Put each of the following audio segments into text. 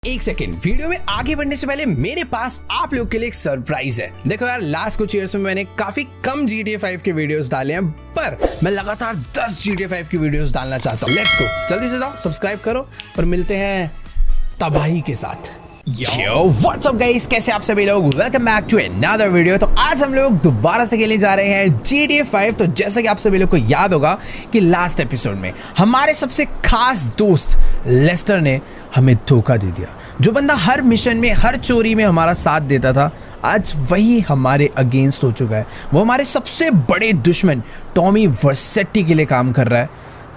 एक second, video में आगे बढ़ने से पहले मेरे पास आप लोग के लिए एक सरप्राइज है। देखो यार, लास्ट कुछ ईयर्स में मैंने काफी कम GTA 5 के वीडियोस डाले हैं, पर मैं लगातार 10 GTA 5 की वीडियोस डालना चाहता हूँ। लेट्स गो, जल्दी से जाओ, सब्सक्राइब करो और मिलते हैं तबाही के साथ। Yo, what's up guys? कैसे आप सभी लोग? Welcome back to another video। तो आज हम लोग दोबारा से खेलने जा रहे हैं GTA 5। तो जैसा कि आप सभी लोग को याद होगा कि लास्ट एपिसोड में हमारे सबसे खास दोस्त लेस्टर ने हमें धोखा दे दिया। जो बंदा हर मिशन में, हर चोरी में हमारा साथ देता था, आज वही हमारे अगेंस्ट हो चुका है। वो हमारे सबसे बड़े दुश्मन टॉमी वर्सेटी के लिए काम कर रहा है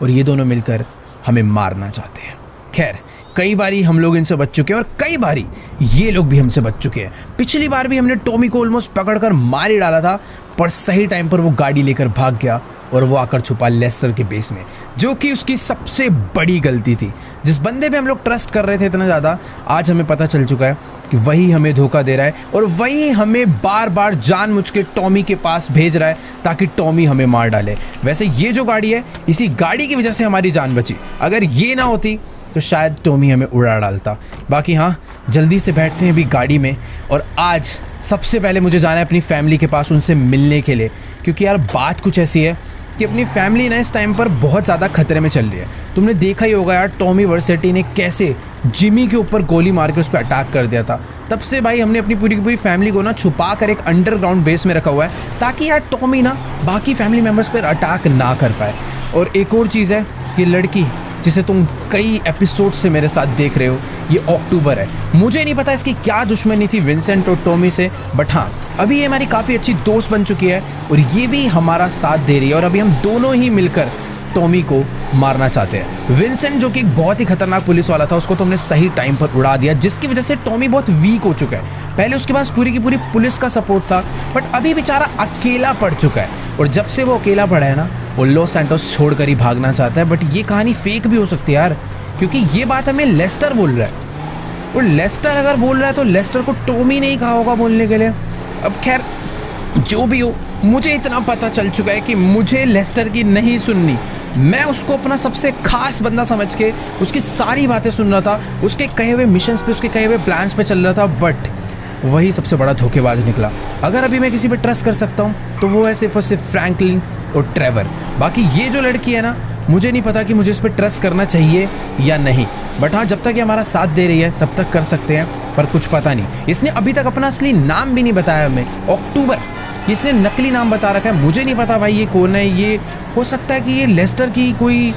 और ये दोनों मिलकर हमें मारना चाहते हैं। खैर, कई बारी हम लोग इनसे बच चुके हैं और कई बारी ये लोग भी हमसे बच चुके हैं। पिछली बार भी हमने टॉमी को ऑलमोस्ट पकड़कर मार ही डाला था, पर सही टाइम पर वो गाड़ी लेकर भाग गया और वो आकर छुपा लेस्टर के बेस में, जो कि उसकी सबसे बड़ी गलती थी। जिस बंदे पे हम लोग ट्रस्ट कर रहे थे इतना ज़्यादा, आज हमें पता चल चुका है कि वही हमें धोखा दे रहा है और वही हमें बार बार जानबूझ के टॉमी के पास भेज रहा है ताकि टॉमी हमें मार डाले। वैसे ये जो गाड़ी है, इसी गाड़ी की वजह से हमारी जान बची। अगर ये ना होती तो शायद टॉमी हमें उड़ा डालता। बाकी हाँ, जल्दी से बैठते हैं अभी गाड़ी में और आज सबसे पहले मुझे जाना है अपनी फैमिली के पास, उनसे मिलने के लिए। क्योंकि यार बात कुछ ऐसी है कि अपनी फैमिली ना इस टाइम पर बहुत ज़्यादा खतरे में चल रही है। तुमने देखा ही होगा यार, टॉमी वर्सेटी ने कैसे जिमी के ऊपर गोली मार के उस पर अटैक कर दिया था। तब से भाई हमने अपनी पूरी की पूरी फैमिली को ना छुपा कर एक अंडरग्राउंड बेस में रखा हुआ है ताकि यार टॉमी ना बाकी फैमिली मेम्बर्स पर अटैक ना कर पाए। और एक और चीज़ है कि लड़की जिसे तुम कई एपिसोड से मेरे साथ देख रहे हो, ये अक्टूबर है। मुझे नहीं पता इसकी क्या दुश्मनी थी विंसेंट और टॉमी से, बट हाँ, अभी ये हमारी काफ़ी अच्छी दोस्त बन चुकी है और ये भी हमारा साथ दे रही है। और अभी हम दोनों ही मिलकर टॉमी को मारना चाहते हैं। विंसेंट जो कि एक बहुत ही खतरनाक पुलिस वाला था, उसको तो हमने सही टाइम पर उड़ा दिया, जिसकी वजह से टॉमी बहुत वीक हो चुका है। पहले उसके पास पूरी की पूरी पुलिस का सपोर्ट था, बट अभी बेचारा अकेला पड़ चुका है। और जब से वो अकेला पड़ा है ना, वो लॉस सैंटोस छोड़कर ही भागना चाहता है। बट ये कहानी फेक भी हो सकती है यार, क्योंकि ये बात हमें लेस्टर बोल रहा है और लेस्टर अगर बोल रहा है तो लेस्टर को टॉमी नहीं कहा होगा बोलने के लिए। अब खैर, जो भी हो, मुझे इतना पता चल चुका है कि मुझे लेस्टर की नहीं सुननी। मैं उसको अपना सबसे खास बंदा समझ के उसकी सारी बातें सुन रहा था, उसके कहे हुए मिशंस पे, उसके कहे हुए प्लान्स पे चल रहा था, बट वही सबसे बड़ा धोखेबाज निकला। अगर अभी मैं किसी पे ट्रस्ट कर सकता हूँ तो वो है सिर्फ और सिर्फ फ्रैंकलिन और ट्रेवर। बाकी ये जो लड़की है ना, मुझे नहीं पता कि मुझे इस पर ट्रस्ट करना चाहिए या नहीं, बट हाँ, जब तक ये हमारा साथ दे रही है तब तक कर सकते हैं। पर कुछ पता नहीं, इसने अभी तक अपना असली नाम भी नहीं बताया हमें। अक्टूबर, इसने नकली नाम बता रखा है। मुझे नहीं पता भाई ये कौन है। ये हो सकता है कि ये लेस्टर की कोई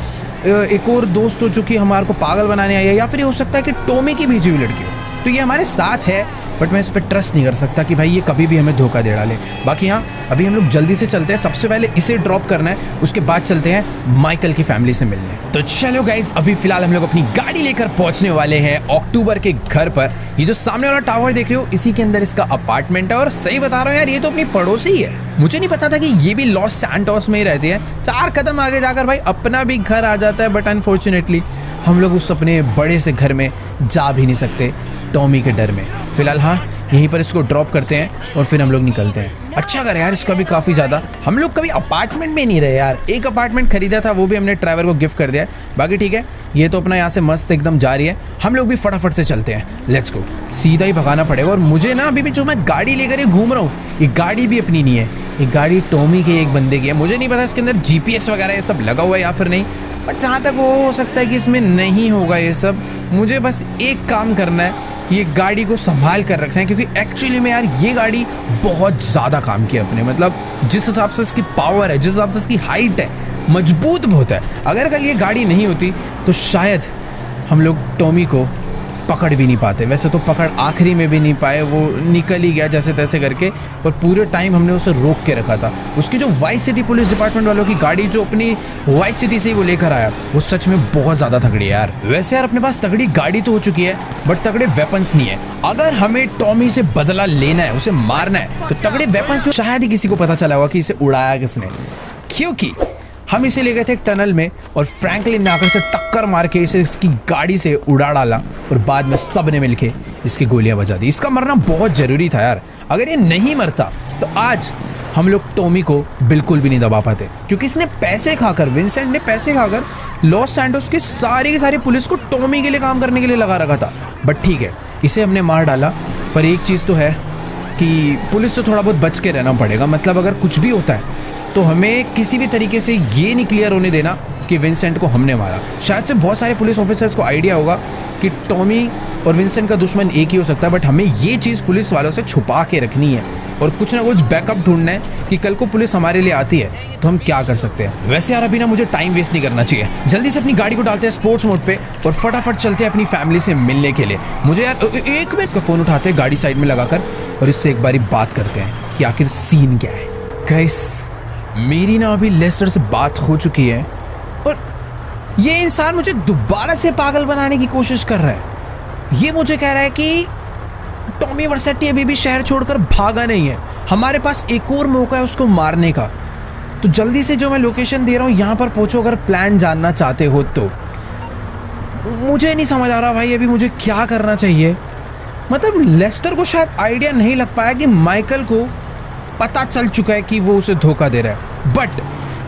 एक और दोस्त हो जो कि हमारे को पागल बनाने आई है, या फिर ये हो सकता है कि टॉमी की भेजी हुई लड़की हो। तो ये हमारे साथ है, बट मैं इस पर ट्रस्ट नहीं कर सकता कि भाई ये कभी भी हमें धोखा दे डाले। बाकी हाँ, अभी हम लोग जल्दी से चलते हैं। सबसे पहले इसे ड्रॉप करना है, उसके बाद चलते हैं माइकल की फैमिली से मिलने। तो चलो गाइस, अभी फिलहाल हम लोग अपनी गाड़ी लेकर पहुंचने वाले हैं अक्टूबर के घर पर। ये जो सामने वाला टावर देख रहे हो, इसी के अंदर इसका अपार्टमेंट है। और सही बता रहा हूँ यार, ये तो अपनी पड़ोसी है। मुझे नहीं पता था कि ये भी लॉस सैंटोस में ही रहती है। 4 कदम आगे जाकर भाई अपना भी घर आ जाता है, बट अनफॉर्चुनेटली हम लोग उस अपने बड़े से घर में जा भी नहीं सकते टॉमी के डर में। फिलहाल हाँ, यहीं पर इसको ड्रॉप करते हैं और फिर हम लोग निकलते हैं। अच्छा कर यार, इसका भी काफ़ी ज़्यादा, हम लोग कभी अपार्टमेंट में नहीं रहे यार। एक अपार्टमेंट खरीदा था, वो भी हमने ड्राइवर को गिफ्ट कर दिया है। बाकी ठीक है, ये तो अपना यहाँ से मस्त एकदम जा रही है। हम लोग भी फटाफट से चलते हैं। लेट्स गो, सीधा ही भगाना पड़ेगा। और मुझे ना अभी भी जो मैं गाड़ी लेकर ही घूम रहा हूँ, ये गाड़ी भी अपनी नहीं है, ये गाड़ी टॉमी के एक बंदे की है। मुझे नहीं पता इसके अंदर GPS वगैरह ये सब लगा हुआ है या फिर नहीं, बट जहाँ तक वो हो सकता है कि इसमें नहीं होगा ये सब। मुझे बस एक काम करना है, ये गाड़ी को संभाल कर रखना है, क्योंकि एक्चुअली में यार ये गाड़ी बहुत ज़्यादा काम की अपने, मतलब जिस हिसाब से इसकी पावर है, जिस हिसाब से इसकी हाइट है, मजबूत बहुत है। अगर कल ये गाड़ी नहीं होती तो शायद हम लोग टॉमी को पकड़ भी नहीं पाते। वैसे तो पकड़ आखिरी में भी नहीं पाए, वो निकल ही गया जैसे तैसे करके, पर पूरे टाइम हमने उसे रोक के रखा था। उसकी जो वाइस सिटी पुलिस डिपार्टमेंट वालों की गाड़ी जो अपनी वाइस सिटी से ही वो लेकर आया, वो सच में बहुत ज़्यादा तगड़ी है यार। वैसे यार अपने पास तगड़ी गाड़ी तो हो चुकी है, बट तगड़े वेपन्स नहीं है। अगर हमें टॉमी से बदला लेना है, उसे मारना है, तो तगड़े वेपन्स में शायद ही किसी को पता चला होगा कि इसे उड़ाया किसने। क्योंकि हम इसे ले गए थे एक टनल में और फ्रैंकलिन ने आकर से टक्कर मार के इसे इसकी गाड़ी से उड़ा डाला और बाद में सब ने मिलके इसकी गोलियां बजा दी। इसका मरना बहुत ज़रूरी था यार। अगर ये नहीं मरता तो आज हम लोग टॉमी को बिल्कुल भी नहीं दबा पाते, क्योंकि इसने पैसे खाकर, विंसेंट ने पैसे खाकर लॉस सैंटोस की सारी पुलिस को टॉमी के लिए काम करने के लिए लगा रखा था। बट ठीक है, इसे हमने मार डाला। पर एक चीज़ तो है कि पुलिस से थोड़ा बहुत बच के रहना पड़ेगा। मतलब अगर कुछ भी होता है तो हमें किसी भी तरीके से ये नहीं क्लियर होने देना कि विंसेंट को हमने मारा। शायद से बहुत सारे पुलिस ऑफिसर्स को आइडिया होगा कि टॉमी और विंसेंट का दुश्मन एक ही हो सकता है, बट हमें ये चीज़ पुलिस वालों से छुपा के रखनी है और कुछ ना कुछ बैकअप ढूंढना है कि कल को पुलिस हमारे लिए आती है तो हम क्या कर सकते हैं। वैसे यार अभी ना मुझे टाइम वेस्ट नहीं करना चाहिए, जल्दी से अपनी गाड़ी को डालते हैं स्पोर्ट्स मोड पे और फटाफट चलते हैं अपनी फैमिली से मिलने के लिए। मुझे यार एक मिनट का फ़ोन उठाते हैं गाड़ी साइड में लगाकर और इससे एक बारी बात करते हैं कि आखिर सीन क्या है। गाइस, मेरी ना अभी लेस्टर से बात हो चुकी है और ये इंसान मुझे दोबारा से पागल बनाने की कोशिश कर रहा है। ये मुझे कह रहा है कि टॉमी वर्सेटी अभी भी शहर छोड़कर भागा नहीं है, हमारे पास एक और मौका है उसको मारने का। तो जल्दी से जो मैं लोकेशन दे रहा हूँ यहाँ पर पहुँचो अगर प्लान जानना चाहते हो तो। मुझे नहीं समझ आ रहा भाई अभी मुझे क्या करना चाहिए। मतलब लेस्टर को शायद आइडिया नहीं लग पाया कि माइकल को पता चल चुका है कि वो उसे धोखा दे रहा है, बट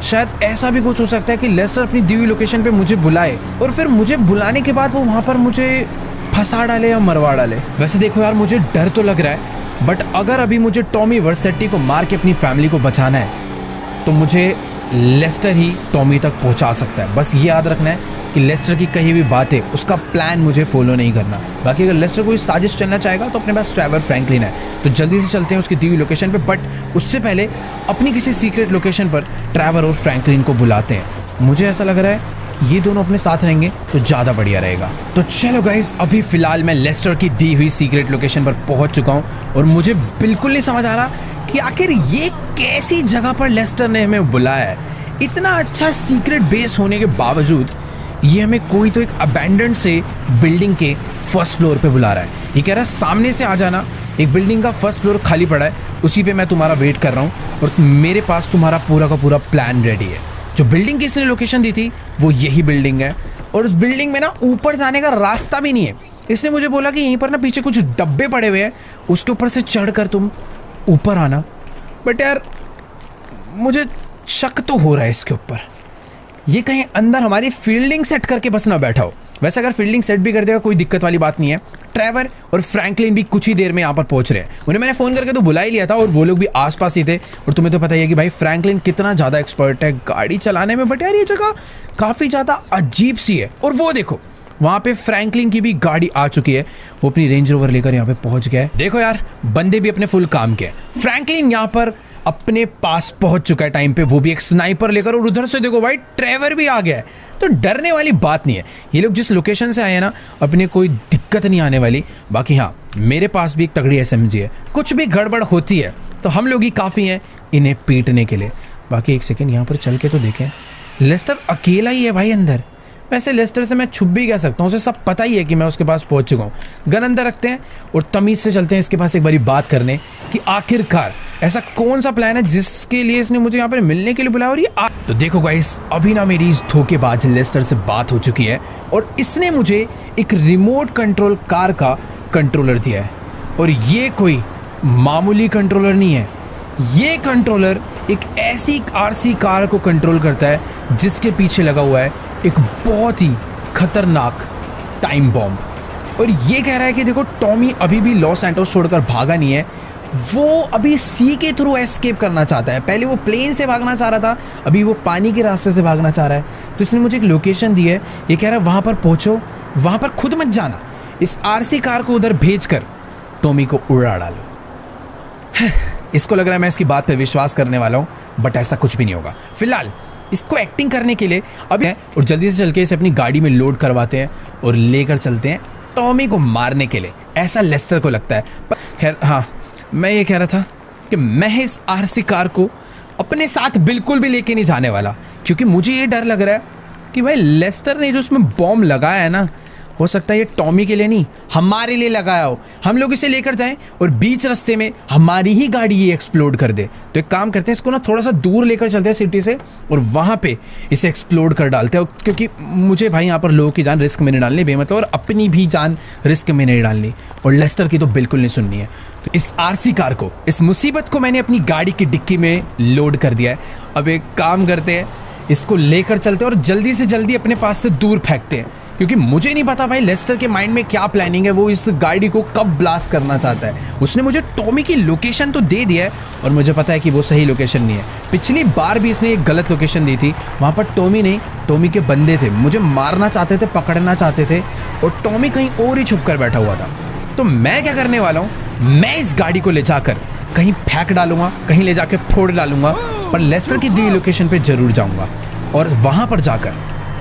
शायद ऐसा भी कुछ हो सकता है कि लेस्टर अपनी दी हुई लोकेशन पे मुझे बुलाए और फिर मुझे बुलाने के बाद वो वहाँ पर मुझे फंसा डाले या मरवा डाले। वैसे देखो यार, मुझे डर तो लग रहा है, बट अगर अभी मुझे टॉमी वर्सेटी को मार के अपनी फैमिली को बचाना है तो मुझे लेस्टर ही टॉमी तक पहुंचा सकता है। बस ये याद रखना है कि लेस्टर की कही हुई बातें, उसका प्लान मुझे फॉलो नहीं करना। बाकी अगर लेस्टर कोई साजिश चलना चाहेगा तो अपने पास ट्रेवर फ्रैंकलिन है, तो जल्दी से चलते हैं उसकी दी हुई लोकेशन पे। बट उससे पहले अपनी किसी सीक्रेट लोकेशन पर ट्रेवर और फ्रैंकलिन को बुलाते हैं। मुझे ऐसा लग रहा है ये दोनों अपने साथ रहेंगे तो ज़्यादा बढ़िया रहेगा। तो चलो गाइस, अभी फ़िलहाल मैं लेस्टर की दी हुई सीक्रेट लोकेशन पर पहुंच चुका हूं और मुझे बिल्कुल नहीं समझ आ रहा कि आखिर ये कैसी जगह पर लेस्टर ने हमें बुलाया है। इतना अच्छा सीक्रेट बेस होने के बावजूद ये हमें कोई तो एक अबैंडन्ड से बिल्डिंग के फर्स्ट फ्लोर पे बुला रहा है। ये कह रहा है सामने से आ जाना, एक बिल्डिंग का फर्स्ट फ्लोर खाली पड़ा है, उसी पे मैं तुम्हारा वेट कर रहा हूँ और मेरे पास तुम्हारा पूरा का पूरा प्लान रेडी है। जो बिल्डिंग की इसने लोकेशन दी थी वो यही बिल्डिंग है और उस बिल्डिंग में ना ऊपर जाने का रास्ता भी नहीं है। इसने मुझे बोला कि यहीं पर ना पीछे कुछ डब्बे पड़े हुए हैं, उसके ऊपर से चढ़कर तुम ऊपर आना। बट यार मुझे शक तो हो रहा है इसके ऊपर, ये कहीं अंदर हमारी फील्डिंग सेट करके बस ना बैठा हो। वैसे अगर फील्डिंग सेट भी कर देगा कोई दिक्कत वाली बात नहीं है। ट्रेवर और फ्रैंकलिन भी कुछ ही देर में यहाँ पर पहुंच रहे हैं। उन्हें मैंने फ़ोन करके तो बुला ही लिया था और वो लोग भी आसपास ही थे। और तुम्हें तो पता ही है कि भाई फ्रैंकलिन कितना ज़्यादा एक्सपर्ट है गाड़ी चलाने में। बट यार ये जगह काफ़ी ज़्यादा अजीब सी है। और वो देखो वहाँ पे फ्रैंकलिन की भी गाड़ी आ चुकी है, वो अपनी रेंज रोवर लेकर यहाँ पे पहुँच गया है। देखो यार, बंदे भी अपने फुल काम के। फ्रैंकलिन यहाँ पर अपने पास पहुंच चुका है टाइम पे, वो भी एक स्नाइपर लेकर। और उधर से देखो भाई ट्रेवर भी आ गया है, तो डरने वाली बात नहीं है। ये लोग जिस लोकेशन से आए हैं ना, अपने कोई दिक्कत नहीं आने वाली। बाकी हाँ, मेरे पास भी एक तगड़ी SMG है, कुछ भी गड़बड़ होती है तो हम लोग ही काफ़ी हैं इन्हें पीटने के लिए। बाकी एक सेकेंड यहाँ पर चल के तो देखें, लेस्टर अकेला ही है भाई अंदर। वैसे लेस्टर से मैं छुप भी कह सकता हूँ, उसे सब पता ही है कि मैं उसके पास पहुँच चुका हूँ। गन अंदर रखते हैं और तमीज़ से चलते हैं इसके पास एक बारी बात करने कि आखिरकार ऐसा कौन सा प्लान है जिसके लिए इसने मुझे यहाँ पर मिलने के लिए बुलाया। और ये तो देखो गाइस, अभी ना मेरी इस धोखेबाज लेस्टर से बात हो चुकी है और इसने मुझे एक रिमोट कंट्रोल कार का कंट्रोलर दिया है। और ये कोई मामूली कंट्रोलर नहीं है, ये कंट्रोलर एक ऐसी RC कार को कंट्रोल करता है जिसके पीछे लगा हुआ है एक बहुत ही खतरनाक टाइम बॉम्ब। और ये कह रहा है कि देखो टॉमी अभी भी लॉस सैंटोस छोड़कर भागा नहीं है, वो अभी सी के थ्रू एस्केप करना चाहता है। पहले वो प्लेन से भागना चाह रहा था, अभी वो पानी के रास्ते से भागना चाह रहा है। तो इसने मुझे एक लोकेशन दी है, ये कह रहा है वहाँ पर पहुँचो, वहाँ पर खुद मत जाना, इस RC कार को उधर भेज कर टॉमी को उड़ा डालो। इसको लग रहा है मैं इसकी बात पे विश्वास करने वाला हूँ, बट ऐसा कुछ भी नहीं होगा। फिलहाल इसको एक्टिंग करने के लिए अभी और जल्दी से चल के इसे अपनी गाड़ी में लोड करवाते हैं और लेकर चलते हैं टॉमी को मारने के लिए, ऐसा लेस्टर को लगता है। पर खैर हाँ, मैं ये कह रहा था कि मैं इस RC कार को अपने साथ बिल्कुल भी लेके नहीं जाने वाला, क्योंकि मुझे ये डर लग रहा है कि भाई लेस्टर ने जो उसमें बॉम्ब लगाया है ना, हो सकता है ये टॉमी के लिए नहीं, हमारे लिए लगाया हो। हम लोग इसे लेकर जाएं और बीच रास्ते में हमारी ही गाड़ी ये एक्सप्लोड कर दे। तो एक काम करते हैं, इसको ना थोड़ा सा दूर लेकर चलते हैं सिटी से और वहाँ पे इसे एक्सप्लोड कर डालते हैं, क्योंकि मुझे भाई यहाँ पर लोगों की जान रिस्क में नहीं डालनी बेमतलब, और अपनी भी जान रिस्क में नहीं डालनी, और लेस्टर की तो बिल्कुल नहीं सुननी है। तो इस आरसी कार को, इस मुसीबत को मैंने अपनी गाड़ी की डिक्की में लोड कर दिया है। अब एक काम करते हैं, इसको लेकर चलते हैं और जल्दी से जल्दी अपने पास से दूर फेंकते हैं, क्योंकि मुझे नहीं पता भाई लेस्टर के माइंड में क्या प्लानिंग है, वो इस गाड़ी को कब ब्लास्ट करना चाहता है। उसने मुझे टॉमी की लोकेशन तो दे दिया है और मुझे पता है कि वो सही लोकेशन नहीं है। पिछली बार भी इसने एक गलत लोकेशन दी थी, वहाँ पर टॉमी नहीं, टॉमी के बंदे थे, मुझे मारना चाहते थे, पकड़ना चाहते थे, और टॉमी कहीं और ही छुप कर बैठा हुआ था। तो मैं क्या करने वाला हूँ, मैं इस गाड़ी को ले जाकर कहीं फेंक डालूंगा, कहीं ले जाकर फोड़ डालूंगा, पर लेस्टर की दी लोकेशन पे जरूर जाऊंगा और वहां पर जाकर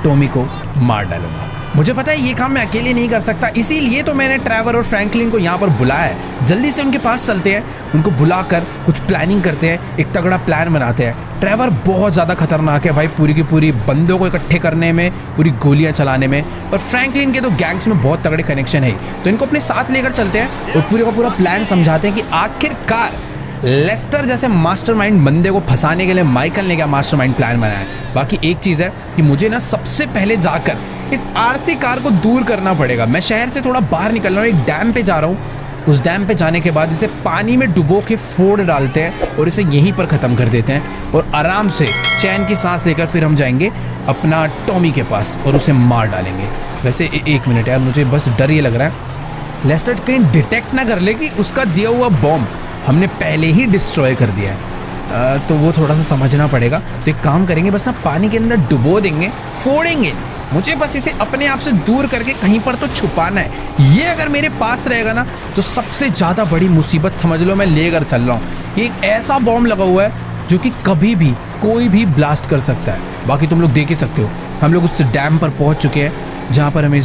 टॉमी को मार डालूंगा। मुझे पता है ये काम मैं अकेले नहीं कर सकता, इसीलिए तो मैंने ट्रेवर और फ्रैंकलिन को यहाँ पर बुलाया है। जल्दी से उनके पास चलते हैं, उनको बुलाकर कुछ प्लानिंग करते हैं, एक तगड़ा प्लान बनाते हैं। ट्रेवर बहुत ज़्यादा खतरनाक है भाई, पूरी की पूरी बंदों को इकट्ठे करने में, पूरी गोलियां चलाने में, और फ्रैंकलिन के तो गैंग्स में बहुत तगड़े कनेक्शन है। तो इनको अपने साथ लेकर चलते हैं और पूरे का पूरा प्लान समझाते हैं कि आखिरकार लेस्टर जैसे मास्टरमाइंड बंदे को फंसाने के लिए माइकल ने क्या मास्टरमाइंड प्लान बनाया है। बाकी एक चीज़ है कि मुझे ना सबसे पहले जाकर इस आरसी कार को दूर करना पड़ेगा। मैं शहर से थोड़ा बाहर निकल रहा हूँ, एक डैम पे जा रहा हूँ। उस डैम पे जाने के बाद इसे पानी में डुबो के फोड़ डालते हैं और इसे यहीं पर ख़त्म कर देते हैं, और आराम से चैन की सांस लेकर फिर हम जाएंगे अपना टॉमी के पास और उसे मार डालेंगे। वैसे एक मिनट यार, मुझे बस डर ये लग रहा है लेस्टर कहीं डिटेक्ट ना कर ले कि उसका दिया हुआ बॉम्ब हमने पहले ही डिस्ट्रॉय कर दिया है। तो वो थोड़ा सा समझना पड़ेगा। तो एक काम करेंगे, बस ना पानी के अंदर डुबो देंगे, फोड़ेंगे। मुझे बस इसे अपने आप से दूर करके कहीं पर तो छुपाना है। ये अगर मेरे पास रहेगा ना तो सबसे ज़्यादा बड़ी मुसीबत समझ लो मैं लेकर चल रहा हूँ। ये एक ऐसा बॉम्ब लगा हुआ है जो कि कभी भी कोई भी ब्लास्ट कर सकता है। बाकी तुम लोग देख ही सकते हो, हम लोग उस डैम पर पहुँच चुके हैं जहाँ पर हमें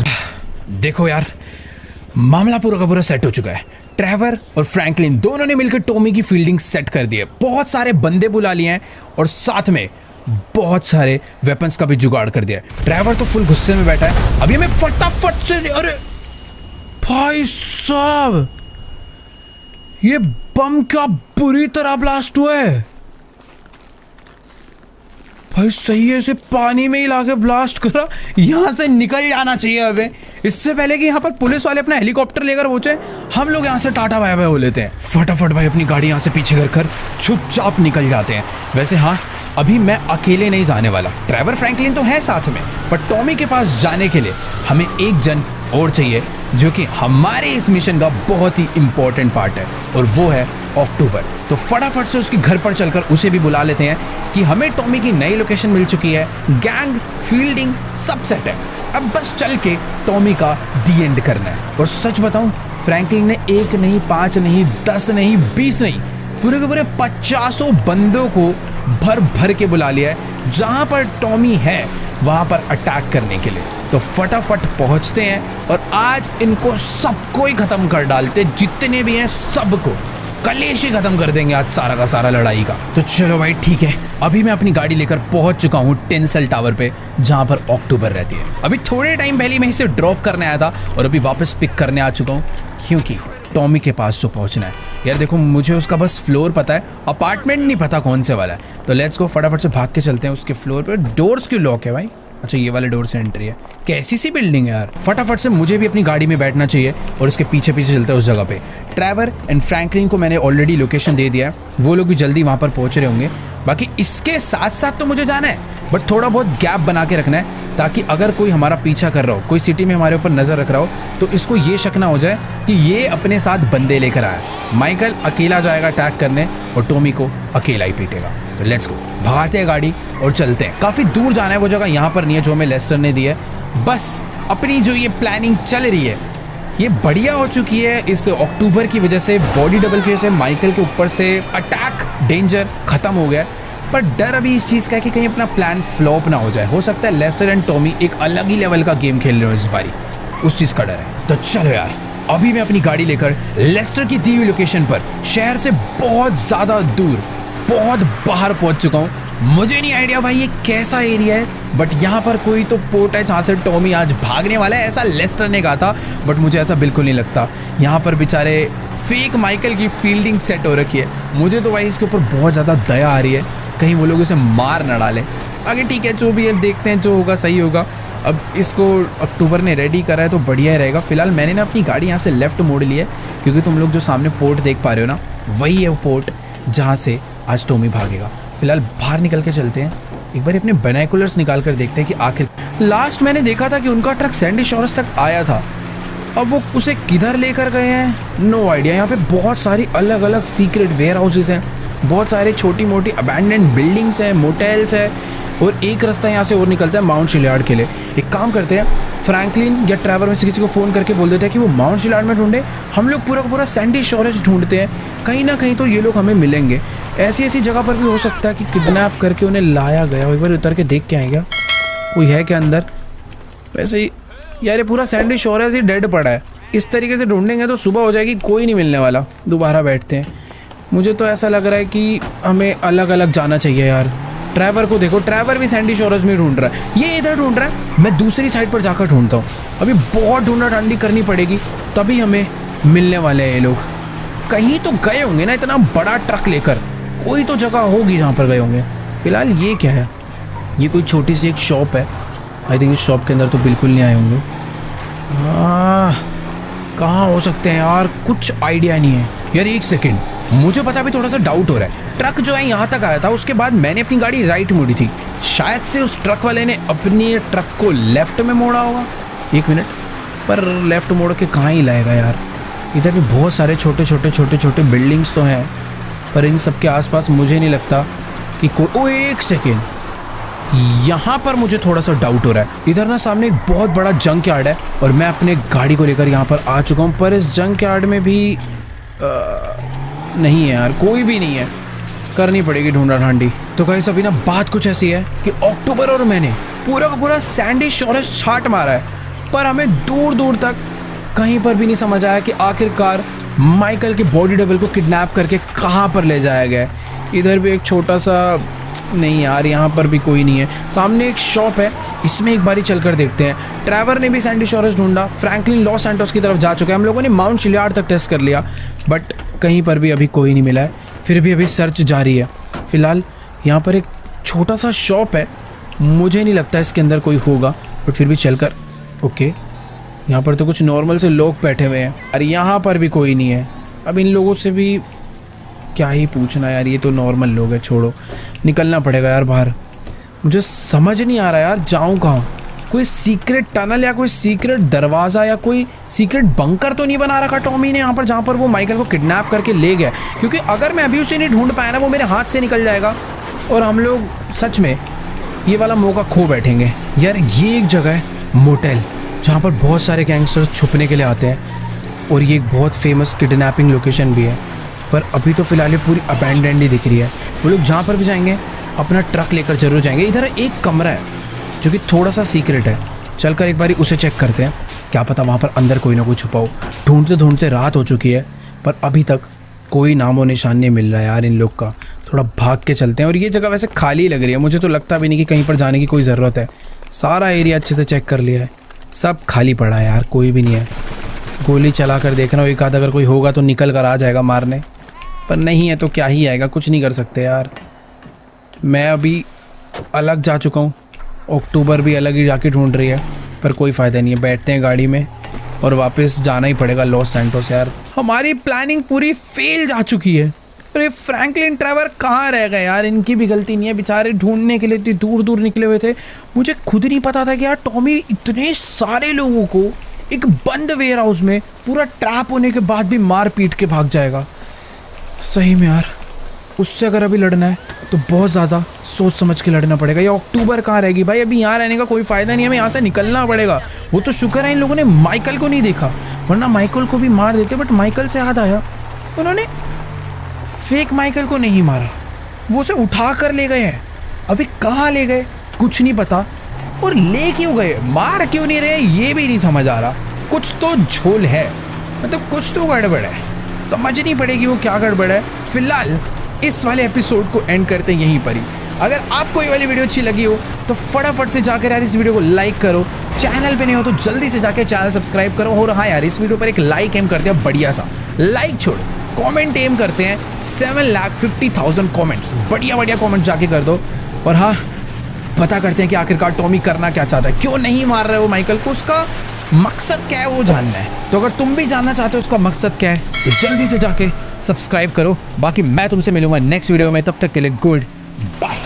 देखो यार, मामला पूरा का पूरा सेट हो चुका है। ट्रेवर और फ्रैंकलिन दोनों ने मिलकर टॉमी की फील्डिंग सेट कर दी है, बहुत सारे बंदे बुला लिए हैं और साथ में बहुत सारे वेपन्स का भी जुगाड़ कर दिया है। ट्रेवर तो फुल गुस्से में बैठा है। अभी हमें फटाफट से, अरे भाई साहब, ये बम क्या बुरी तरह ब्लास्ट हुआ है भाई। सही है, इसे पानी में ही लाके ब्लास्ट करा। यहाँ से निकल जाना चाहिए अबे, इससे पहले कि यहाँ पर पुलिस वाले अपना हेलीकॉप्टर लेकर पहुंचे। हम लोग यहाँ से टाटा बाय बाय हो लेते हैं। फटाफट भाई अपनी गाड़ी यहाँ से पीछे कर चुपचाप निकल जाते हैं। वैसे हाँ, अभी मैं अकेले नहीं जाने वाला, ट्रेवर फ्रैंकलिन तो है साथ में, पर टॉमी के पास जाने के लिए हमें एक जन और चाहिए जो कि हमारे इस मिशन का बहुत ही इंपॉर्टेंट पार्ट है, और वो है अक्टूबर। तो फटाफट से उसके घर पर चलकर उसे भी बुला लेते हैं कि हमें टॉमी की नई लोकेशन मिल चुकी है, गैंग फील्डिंग सब सेट है, अब बस चल के टॉमी का दी एंड करना है। और सच बताऊं, फ्रैंकलिन ने 1 नहीं 5 नहीं 10 नहीं 20 नहीं, पूरे के पूरे 50 बंदों को भर भर के बुला लिया है जहां पर टॉमी है वहां पर अटैक करने के लिए। तो फटाफट पहुंचते हैं और आज इनको सबको ही खत्म कर डालते, जितने भी हैं सबको कलेश ही खत्म कर देंगे आज सारा का सारा लड़ाई का। तो चलो भाई ठीक है, अभी मैं अपनी गाड़ी लेकर पहुंच चुका हूँ टेंसल टावर पे जहां पर अक्टूबर रहती है। अभी थोड़े टाइम पहले मैं इसे ड्रॉप करने आया था और अभी वापस पिक करने आ चुका हूँ, क्योंकि टॉमी के पास जो पहुंचना है। यार देखो, मुझे उसका बस फ्लोर पता है, अपार्टमेंट नहीं पता कौन से वाला है। तो लेट्स गो, फटाफट से भाग के चलते हैं उसके फ्लोर पे। डोर्स क्यों लॉक है भाई? अच्छा, ये वाले डोर से एंट्री है। कैसी सी बिल्डिंग है यार। फटाफट से मुझे भी अपनी गाड़ी में बैठना चाहिए और उसके पीछे पीछे चलते हैं उस जगह पे। ट्रेवर एंड फ्रैंकलिन को मैंने ऑलरेडी लोकेशन दे दिया है, वो लोग भी जल्दी वहाँ पर पहुँच रहे होंगे। बाकी इसके साथ साथ तो मुझे जाना है, बट थोड़ा बहुत गैप बना के रखना है ताकि अगर कोई हमारा पीछा कर रहा हो, कोई सिटी में हमारे ऊपर नज़र रख रहा हो, तो इसको ये शक ना हो जाए कि ये अपने साथ बंदे लेकर आया। माइकल अकेला जाएगा अटैक करने और टॉमी को अकेला ही पीटेगा। तो लेट्स गो, भगाते हैं गाड़ी और चलते हैं। काफ़ी दूर जाना है, वो जगह यहाँ पर नहीं है जो हमें लेस्टर ने दी है। बस अपनी जो ये प्लानिंग चल रही है ये बढ़िया हो चुकी है। इस अक्टूबर की वजह से, बॉडी डबल की वजह से माइकल के ऊपर से अटैक डेंजर खत्म हो गया। पर डर अभी इस चीज़ का है कि कहीं अपना प्लान फ्लॉप ना हो जाए। हो सकता है लेस्टर एंड टॉमी एक अलग ही लेवल का गेम खेल रहे हो इस बारी, उस चीज़ का डर है। तो चलो यार, अभी मैं अपनी गाड़ी लेकर लेस्टर की दी हुई लोकेशन पर शहर से बहुत ज़्यादा दूर, बहुत बाहर पहुंच चुका हूँ। मुझे नहीं आइडिया भाई ये कैसा एरिया है, बट यहाँ पर कोई तो पोर्ट है जहाँ से टॉमी आज भागने वाला है, ऐसा लेस्टर ने कहा था, बट मुझे ऐसा बिल्कुल नहीं लगता। यहाँ पर बेचारे फेक माइकल की फील्डिंग सेट हो रखी है। मुझे तो भाई इसके ऊपर बहुत ज़्यादा दया आ रही है, कहीं वो लोग इसे मार न डालें। आगे ठीक है, जो भी है देखते हैं, जो होगा सही होगा। अब इसको अक्टूबर ने रेडी करा है तो बढ़िया ही रहेगा। फिलहाल मैंने ना अपनी गाड़ी यहाँ से लेफ्ट मोड़ ली है, क्योंकि तुम लोग जो सामने पोर्ट देख पा रहे हो ना, वही है वो पोर्ट जहाँ से आज टॉमी भागेगा। फिलहाल बाहर निकल के चलते हैं, एक बार अपने बाइनोकुलर्स निकाल कर देखते हैं कि आखिर लास्ट मैंने देखा था कि उनका ट्रक सैंडी शोर्स तक आया था। अब वो उसे किधर लेकर गए हैं, नो आइडिया। यहाँ पे बहुत सारी अलग अलग सीक्रेट वेयर हाउसेज हैं, बहुत सारे छोटी मोटी अबैंडन्ड बिल्डिंग्स हैं, मोटेल्स हैं, और एक रास्ता यहाँ से और निकलता है माउंट शिलयार्ड के लिए। एक काम करते हैं, फ्रैंकलिन या ट्रैवर में से किसी को फ़ोन करके बोल देते हैं कि वो माउंट शिलयार्ड में ढूंढे, हम लोग पूरा का पूरा सैंडी शोर्स ढूंढते हैं, कहीं ना कहीं तो ये लोग हमें मिलेंगे। ऐसी ऐसी जगह पर भी हो सकता है कि किडनैप करके उन्हें लाया गया। एक बार उतर के देख के आएगा कोई है क्या अंदर। वैसे ही यार ये पूरा सैंडी शोर्स ही डेड पड़ा है, इस तरीके से ढूंढेंगे तो सुबह हो जाएगी, कोई नहीं मिलने वाला। दोबारा बैठते हैं। मुझे तो ऐसा लग रहा है कि हमें अलग अलग जाना चाहिए यार। ट्रैवर को देखो, ट्रैवर भी सैंडी शोर्स में ढूंढ रहा है, ये इधर ढूंढ रहा है, मैं दूसरी साइड पर जाकर ढूंढता हूँ। अभी बहुत ढूंढा ढांडी करनी पड़ेगी, तभी हमें मिलने वाले हैं ये लोग। कहीं तो गए होंगे ना, इतना बड़ा ट्रक लेकर, कोई तो जगह होगी जहाँ पर गए होंगे। फिलहाल ये क्या है, ये कोई छोटी सी एक शॉप है। आई थिंक इस शॉप के अंदर तो बिल्कुल नहीं आए होंगे। कहाँ हो सकते हैं यार, कुछ आइडिया नहीं है यार। एक सेकेंड, मुझे पता भी थोड़ा सा डाउट हो रहा है। ट्रक जो है यहाँ तक आया था, उसके बाद मैंने अपनी गाड़ी राइट मोड़ी थी, शायद से उस ट्रक वाले ने अपने ट्रक को लेफ्ट में मोड़ा होगा। एक मिनट, पर लेफ्ट मोड़ के कहाँ ही लाएगा यार। इधर भी बहुत सारे छोटे छोटे बिल्डिंग्स तो हैं, पर इन सब के आसपास मुझे नहीं लगता कि कोई। ओ एक सेकेंड, यहाँ पर मुझे थोड़ा सा डाउट हो रहा है। इधर ना सामने एक बहुत बड़ा जंक यार्ड है, और मैं अपने गाड़ी को लेकर यहाँ पर आ चुका हूँ, पर इस जंक यार्ड में भी नहीं है यार, कोई भी नहीं है। करनी पड़ेगी ढूंढा ढांडी। तो गाइस अभी ना बात कुछ ऐसी है कि अक्टूबर और मैंने पूरा का पूरा सैंडी शोर्स छाट मारा है, पर हमें दूर दूर तक कहीं पर भी नहीं समझ आया कि आखिरकार माइकल के बॉडी डबल को किडनैप करके कहाँ पर ले जाया गया है। इधर भी एक छोटा सा, नहीं यार यहाँ पर भी कोई नहीं है। सामने एक शॉप है, इसमें एक बारी चलकर देखते हैं। ट्रैवर ने भी सैंडी शोर्स ढूंढा, फ्रैंकलिन लॉस सैंटोस की तरफ जा चुका है, हम लोगों ने माउंट शिलयार्ड तक टेस्ट कर लिया, बट कहीं पर भी अभी कोई नहीं मिला है। फिर भी अभी सर्च जारी है। फिलहाल यहाँ पर एक छोटा सा शॉप है, मुझे नहीं लगता इसके अंदर कोई होगा, बट फिर भी चलकर। ओके, यहाँ पर तो कुछ नॉर्मल से लोग बैठे हुए हैं, अरे यहाँ पर भी कोई नहीं है। अब इन लोगों से भी क्या ही पूछना यार, ये तो नॉर्मल लोग हैं, छोड़ो। निकलना पड़ेगा यार बाहर। मुझे समझ नहीं आ रहा यार, जाऊँ कहाँ। कोई सीक्रेट टनल या कोई सीक्रेट दरवाज़ा या कोई सीक्रेट बंकर तो नहीं बना रखा टॉमी ने यहाँ पर, जहाँ पर वो माइकल को किडनैप करके ले गया। क्योंकि अगर मैं अभी उसे नहीं ढूंढ पाया ना, वो मेरे हाथ से निकल जाएगा और हम लोग सच में ये वाला मौका खो बैठेंगे। यार ये एक जगह है मोटेल, जहाँ पर बहुत सारे गैंगस्टर्स छुपने के लिए आते हैं, और ये एक बहुत फेमस किडनैपिंग लोकेशन भी है। पर अभी तो फिलहाल ये पूरी अबैंडन्ड ही दिख रही है। वो लोग जहाँ पर भी जाएंगे अपना ट्रक लेकर जरूर जाएंगे। इधर एक कमरा है जो कि थोड़ा सा सीक्रेट है, चलकर एक बारी उसे चेक करते हैं, क्या पता वहाँ पर अंदर कोई ना कोई छुपा हो। ढूंढते ढूंढते रात हो चुकी है, पर अभी तक कोई नामो निशान नहीं मिल रहा है यार इन लोग का। थोड़ा भाग के चलते हैं। और ये जगह वैसे खाली लग रही है, मुझे तो लगता भी नहीं कि कहीं पर जाने की कोई ज़रूरत है। सारा एरिया अच्छे से चेक कर लिया है, सब खाली पड़ा है यार, कोई भी नहीं है। गोली चला कर देखना, एक आध अगर कोई होगा तो निकल कर आ जाएगा मारने, पर नहीं है तो क्या ही आएगा, कुछ नहीं कर सकते यार। मैं अभी अलग जा चुका हूँ, अक्टूबर भी अलग ही जाके ढूंढ रही है, पर कोई फ़ायदा नहीं है। बैठते हैं गाड़ी में और वापस जाना ही पड़ेगा लॉस सैंटोस। यार हमारी प्लानिंग पूरी फेल जा चुकी है। अरे फ्रैंकलिन ट्रैवर कहाँ रह गए यार, इनकी भी गलती नहीं है, बेचारे ढूंढने के लिए इतनी दूर दूर निकले हुए थे। मुझे खुद नहीं पता था कि यार टॉमी इतने सारे लोगों को एक बंद वेयर हाउस में पूरा ट्रैप होने के बाद भी मार पीट के भाग जाएगा। सही में यार, उससे अगर अभी लड़ना है तो बहुत ज़्यादा सोच समझ के लड़ना पड़ेगा। या अक्टूबर कहाँ रहेगी भाई, अभी यहाँ रहने का कोई फ़ायदा नहीं है, हमें यहाँ से निकलना पड़ेगा। वो तो शुक्र है इन लोगों ने माइकल को नहीं देखा, वरना माइकल को भी मार देते। बट माइकल से याद आया, उन्होंने फेक माइकल को नहीं मारा, वो उसे उठा कर ले गए हैं। अभी कहाँ ले गए कुछ नहीं पता, और ले क्यों गए, मार क्यों नहीं रहे, ये भी नहीं समझ आ रहा। कुछ तो झोल है, मतलब कुछ तो गड़बड़ है, समझनी पड़ेगी वो क्या गड़बड़ है। फिलहाल इस वाले एपिसोड को एंड करते हैं यहीं पर ही। अगर आपको ये वाली वीडियो अच्छी लगी हो तो फटाफट से जाकर यार इस वीडियो को लाइक करो, चैनल पे नहीं हो तो जल्दी से जाकर चैनल सब्सक्राइब करो। और हाँ यार, इस वीडियो पर एक लाइक एम करते हैं, बढ़िया सा लाइक छोड़ो, कमेंट एम करते हैं 7,50,000 कमेंट्स, बढ़िया बढ़िया कमेंट जाके कर दो। और हाँ, पता करते हैं कि आखिरकार टॉमी करना क्या चाहता है, क्यों नहीं मार रहे हो माइकल को, उसका मकसद क्या है वो जानना है। तो अगर तुम भी जानना चाहते हो उसका मकसद क्या है तो जल्दी से जाके सब्सक्राइब करो। बाकी मैं तुमसे मिलूंगा नेक्स्ट वीडियो में, तब तक के लिए गुड बाय।